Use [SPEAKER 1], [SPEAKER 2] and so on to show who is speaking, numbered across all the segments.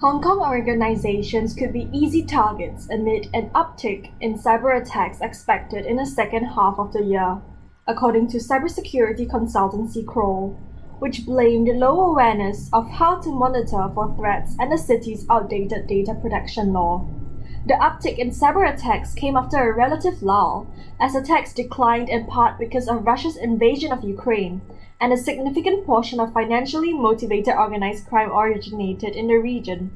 [SPEAKER 1] Hong Kong organizations could be easy targets amid an uptick in cyber attacks expected in the second half of the year, according to cybersecurity consultancy Kroll, which blamed low awareness of how to monitor for threats and the city's outdated data protection law. The uptick in cyber attacks came after a relative lull, as attacks declined in part because of Russia's invasion of Ukraine, and a significant portion of financially motivated organized crime originated in the region.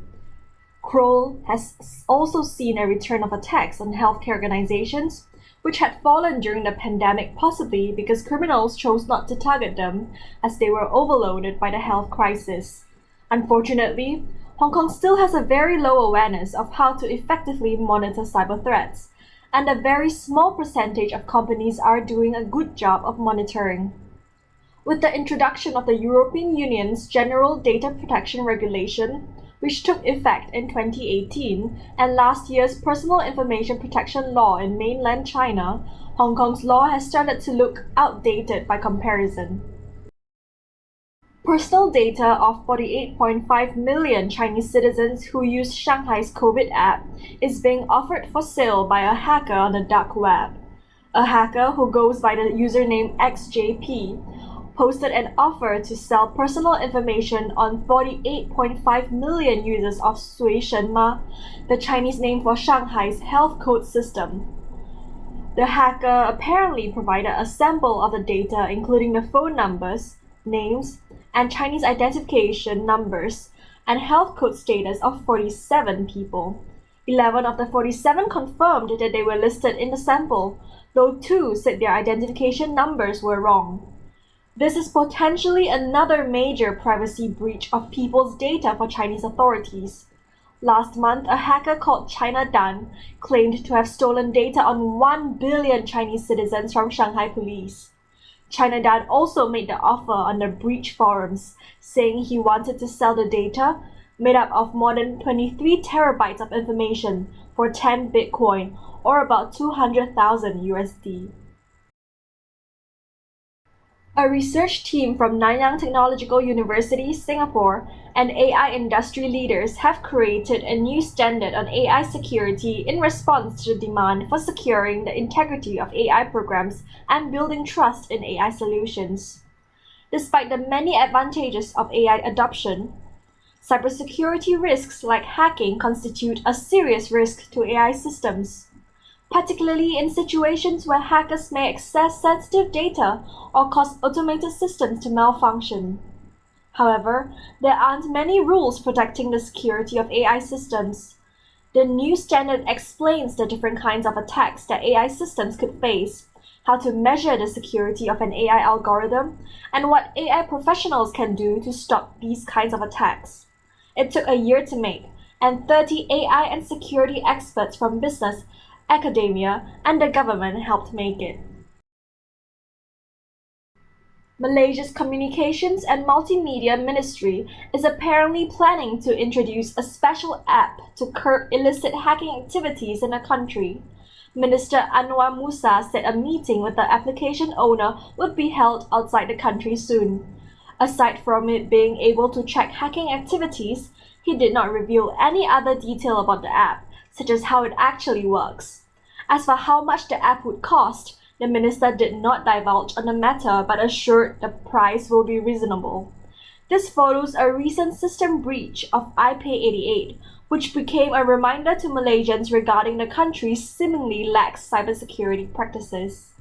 [SPEAKER 1] Kroll has also seen a return of attacks on healthcare organizations, which had fallen during the pandemic, possibly because criminals chose not to target them as they were overloaded by the health crisis. Unfortunately, Hong Kong still has a very low awareness of how to effectively monitor cyber threats, and a very small percentage of companies are doing a good job of monitoring. With the introduction of the European Union's General Data Protection Regulation, which took effect in 2018, and last year's Personal Information Protection Law in mainland China, Hong Kong's law has started to look outdated by comparison. Personal data of 48.5 million Chinese citizens who use Shanghai's COVID app is being offered for sale by a hacker on the dark web. A hacker who goes by the username XJP posted an offer to sell personal information on 48.5 million users of Sui Shenma, the Chinese name for Shanghai's health code system. The hacker apparently provided a sample of the data, including the phone numbers, names, and Chinese identification numbers and health code status of 47 people. 11 of the 47 confirmed that they were listed in the sample, though 2 said their identification numbers were wrong. This is potentially another major privacy breach of people's data for Chinese authorities. Last month, a hacker called China Dan claimed to have stolen data on 1 billion Chinese citizens from Shanghai police. China Dan also made the offer on the breach forums, saying he wanted to sell the data, made up of more than 23 terabytes of information, for 10 Bitcoin, or about 200,000 USD. A research team from Nanyang Technological University, Singapore, and AI industry leaders have created a new standard on AI security in response to the demand for securing the integrity of AI programs and building trust in AI solutions. Despite the many advantages of AI adoption, cybersecurity risks like hacking constitute a serious risk to AI systems, particularly in situations where hackers may access sensitive data or cause automated systems to malfunction. However, there aren't many rules protecting the security of AI systems. The new standard explains the different kinds of attacks that AI systems could face, how to measure the security of an AI algorithm, and what AI professionals can do to stop these kinds of attacks. It took a year to make, and 30 AI and security experts from business, academia, and the government helped make it. Malaysia's Communications and Multimedia Ministry is apparently planning to introduce a special app to curb illicit hacking activities in the country. Minister Anwar Musa said a meeting with the application owner would be held outside the country soon. Aside from it being able to check hacking activities, he did not reveal any other detail about the app, such as how it actually works. As for how much the app would cost, the minister did not divulge on the matter but assured the price will be reasonable. This follows a recent system breach of IP88, which became a reminder to Malaysians regarding the country's seemingly lax cybersecurity practices.